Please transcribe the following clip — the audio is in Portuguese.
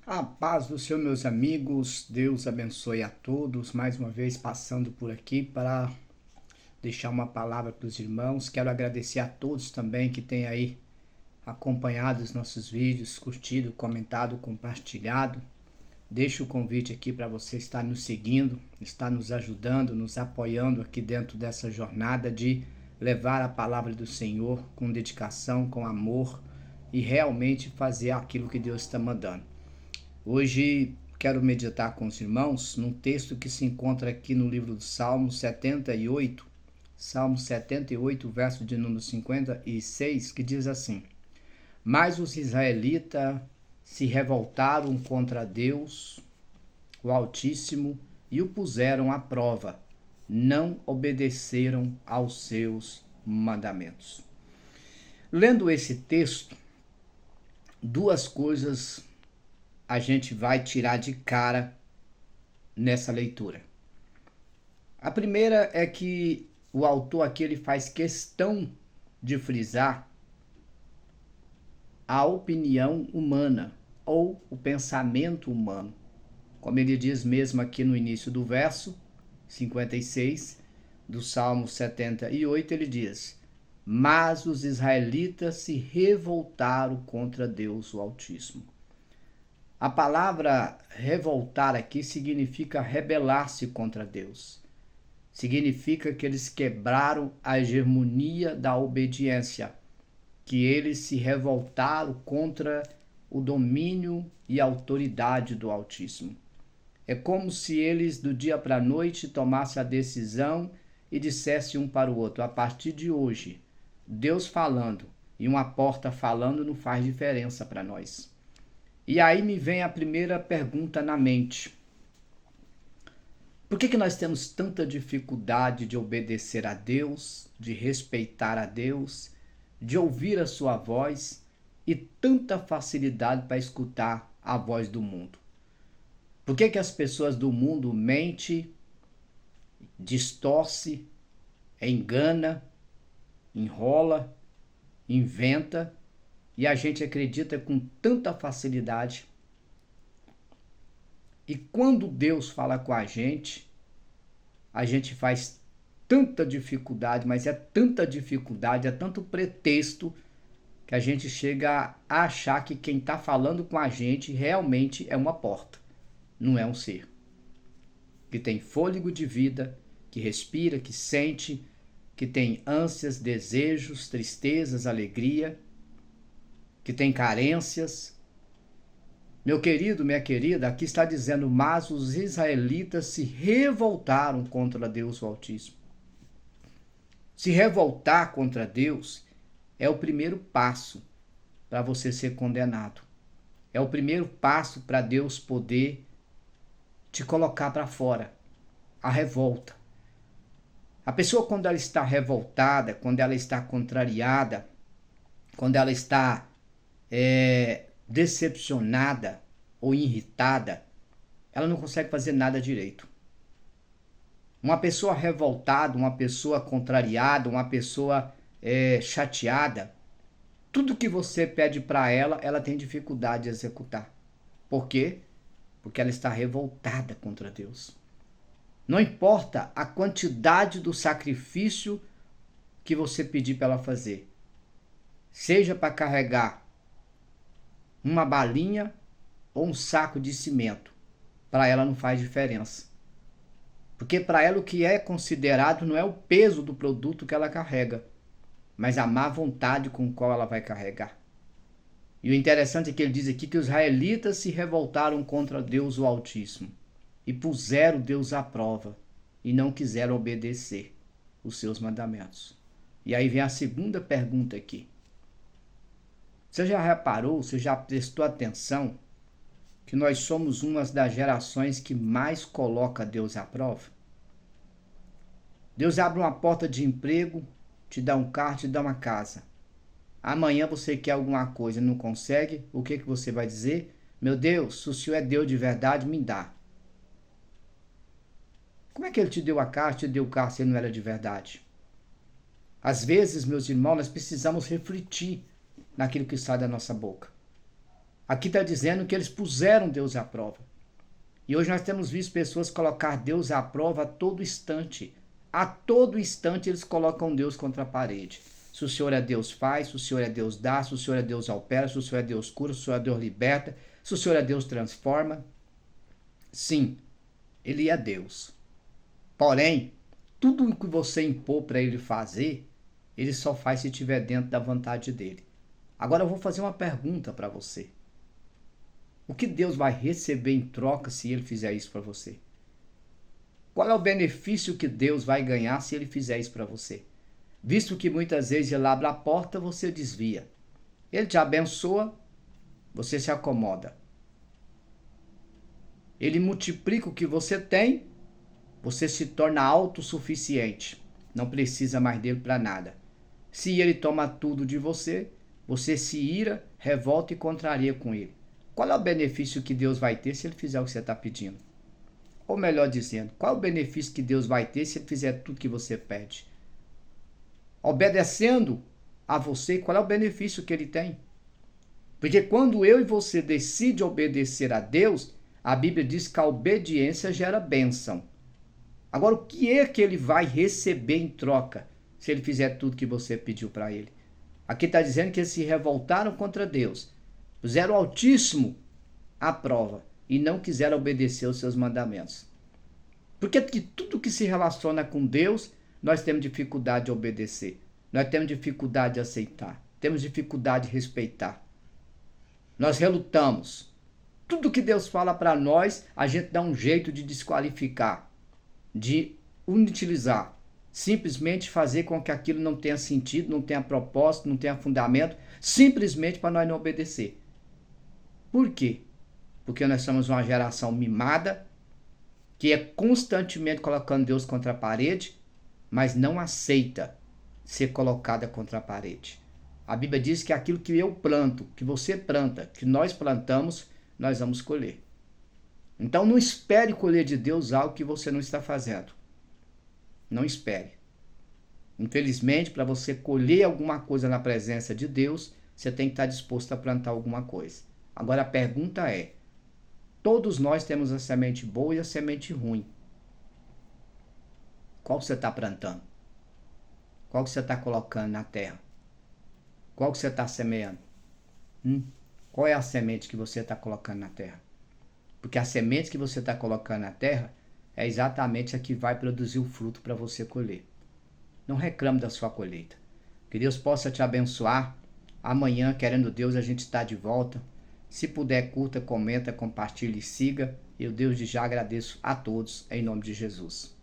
A paz do Senhor, meus amigos. Deus abençoe a todos. Mais uma vez passando por aqui para deixar uma palavra para os irmãos. Quero agradecer a todos também que têm aí acompanhado os nossos vídeos, curtido, comentado, compartilhado. Deixo o convite aqui para você estar nos seguindo, estar nos ajudando, nos apoiando aqui dentro dessa jornada de levar a palavra do Senhor com dedicação, com amor e realmente fazer aquilo que Deus está mandando. Hoje quero meditar com os irmãos num texto que se encontra aqui no livro do Salmo 78, verso de número 56, que diz assim: Mas os israelitas se revoltaram contra Deus, o Altíssimo, e o puseram à prova, não obedeceram aos seus mandamentos. Lendo esse texto, duas coisas a gente vai tirar de cara nessa leitura. A primeira é que o autor aqui ele faz questão de frisar a opinião humana ou o pensamento humano. Como ele diz mesmo aqui no início do verso 56 do Salmo 78, ele diz: Mas os israelitas se revoltaram contra Deus, o Altíssimo. A palavra revoltar aqui significa rebelar-se contra Deus. Significa que eles quebraram a hegemonia da obediência, que eles se revoltaram contra o domínio e a autoridade do Altíssimo. É como se eles do dia para a noite tomassem a decisão e dissessem um para o outro: a partir de hoje, Deus falando e uma porta falando não faz diferença para nós. E aí me vem a primeira pergunta na mente. Por que nós temos tanta dificuldade de obedecer a Deus, de respeitar a Deus, de ouvir a sua voz e tanta facilidade para escutar a voz do mundo? Por que as pessoas do mundo mentem, distorce, engana, enrola, inventa, e a gente acredita com tanta facilidade? E quando Deus fala com a gente faz tanta dificuldade, mas é tanta dificuldade, é tanto pretexto, que a gente chega a achar que quem está falando com a gente realmente é uma porta, não é um ser. Que tem fôlego de vida, que respira, que sente, que tem ânsias, desejos, tristezas, alegria, que tem carências. Meu querido, minha querida, aqui está dizendo: mas os israelitas se revoltaram contra Deus o Altíssimo. Se revoltar contra Deus é o primeiro passo para você ser condenado. É o primeiro passo para Deus poder te colocar para fora. A revolta. A pessoa, quando ela está revoltada, quando ela está contrariada, quando ela está decepcionada ou irritada, ela não consegue fazer nada direito. Uma pessoa revoltada, uma pessoa contrariada, uma pessoa chateada, tudo que você pede para ela, ela tem dificuldade de executar. Por quê? Porque ela está revoltada contra Deus. Não importa a quantidade do sacrifício que você pedir para ela fazer, seja para carregar uma balinha ou um saco de cimento, para ela não faz diferença. Porque para ela o que é considerado não é o peso do produto que ela carrega, mas a má vontade com qual ela vai carregar. E o interessante é que ele diz aqui que os israelitas se revoltaram contra Deus o Altíssimo e puseram Deus à prova e não quiseram obedecer os seus mandamentos. E aí vem a segunda pergunta aqui. Você já reparou, você já prestou atenção que nós somos uma das gerações que mais coloca Deus à prova? Deus abre uma porta de emprego, te dá um carro, te dá uma casa. Amanhã você quer alguma coisa e não consegue, o que você vai dizer? Meu Deus, se o Senhor é Deus de verdade, me dá. Como é que ele te deu a casa, te deu o carro se ele não era de verdade? Às vezes, meus irmãos, nós precisamos refletir naquilo que sai da nossa boca. Aqui está dizendo que eles puseram Deus à prova. E hoje nós temos visto pessoas colocar Deus à prova a todo instante. A todo instante eles colocam Deus contra a parede. Se o Senhor é Deus faz, se o Senhor é Deus dá, se o Senhor é Deus opera, se o Senhor é Deus cura, se o Senhor é Deus liberta, se o Senhor é Deus transforma. Sim, Ele é Deus. Porém, tudo o que você impor para Ele fazer, Ele só faz se estiver dentro da vontade dEle. Agora eu vou fazer uma pergunta para você. O que Deus vai receber em troca se Ele fizer isso para você? Qual é o benefício que Deus vai ganhar se Ele fizer isso para você? Visto que muitas vezes Ele abre a porta, você desvia. Ele te abençoa, você se acomoda. Ele multiplica o que você tem, você se torna autossuficiente. Não precisa mais dele para nada. Se ele toma tudo de você, você se ira, revolta e contraria com ele. Qual é o benefício que Deus vai ter se ele fizer o que você está pedindo? Ou melhor dizendo, qual é o benefício que Deus vai ter se ele fizer tudo que você pede? Obedecendo a você, qual é o benefício que ele tem? Porque quando eu e você decidem obedecer a Deus, a Bíblia diz que a obediência gera bênção. Agora, o que é que ele vai receber em troca se ele fizer tudo que você pediu para ele? Aqui está dizendo que eles se revoltaram contra Deus, puseram o Altíssimo à prova e não quiseram obedecer os seus mandamentos. Porque tudo que se relaciona com Deus, nós temos dificuldade de obedecer. Nós temos dificuldade de aceitar. Temos dificuldade de respeitar. Nós relutamos. Tudo que Deus fala para nós, a gente dá um jeito de desqualificar, de inutilizar. Simplesmente fazer com que aquilo não tenha sentido, não tenha propósito, não tenha fundamento, simplesmente para nós não obedecer. Por quê? Porque nós somos uma geração mimada, que é constantemente colocando Deus contra a parede, mas não aceita ser colocada contra a parede. A Bíblia diz que aquilo que eu planto, que você planta, que nós plantamos, nós vamos colher. Então não espere colher de Deus algo que você não está fazendo. Não espere. Infelizmente, para você colher alguma coisa na presença de Deus, você tem que estar disposto a plantar alguma coisa. Agora a pergunta é, todos nós temos a semente boa e a semente ruim. Qual você está plantando? Qual que você está colocando na terra? Qual que você está semeando? Qual é a semente que você está colocando na terra? Porque a semente que você está colocando na terra é exatamente a que vai produzir o fruto para você colher. Não reclame da sua colheita. Que Deus possa te abençoar. Amanhã, querendo Deus, a gente está de volta. Se puder, curta, comenta, compartilhe e siga. Eu, Deus, de já agradeço a todos, em nome de Jesus.